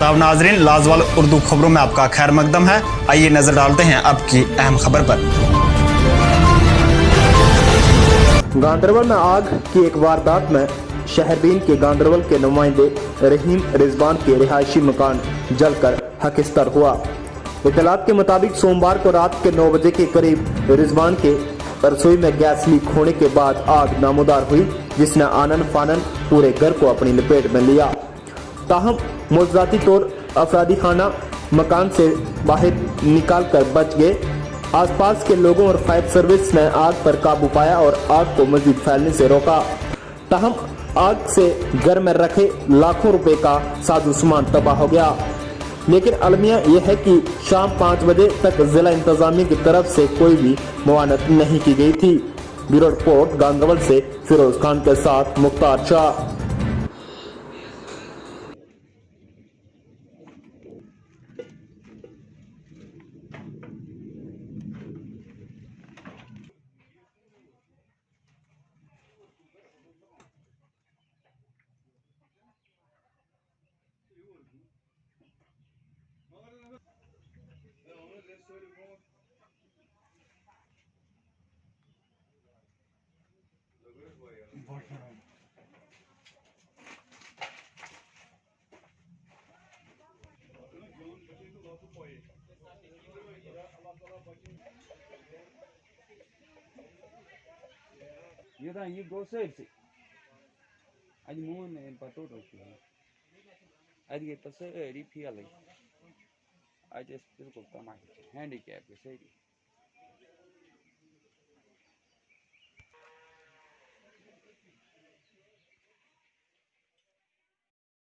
तब नाजरीन, लाजवाल उर्दू खबरों में आपका खैर मकदम है। आइए नजर डालते हैं अब की अहम खबर पर। गांदरबल में आग की एक वारदात में शहरबीन के गांदरबल के नुमाइंदे रहीम रिजवान के रिहायशी मकान जलकर हकिस्तर हुआ। इतलात के मुताबिक सोमवार को रात के 9 बजे के करीब रिजवान के रसोई में गैस लीक होने के बाद आग नमूदार हुई, जिसने आनन फानन पूरे घर को अपनी लपेट में लिया। ताहम मुआवजाती तौर अफरादी खाना मकान से बाहर निकाल कर बच गए। आसपास के लोगों और फायर सर्विस ने आग पर काबू पाया और आग को मजीद फैलने से रोका। ताहम आग से घर में रखे लाखों रुपए का साजो सामान तबाह हो गया। लेकिन अलमिया यह है कि शाम 5 बजे तक जिला इंतजामिया की तरफ से कोई भी मुआवनत नहीं की गई थी। ब्यूरो रिपोर्ट, गांदरबल से फिरोज खान के साथ मुख्तार शाह। ये गो सैरसे अज मोहन पटो अद ये फियल अज बिल्कुल तमाश हैंडीकैप सही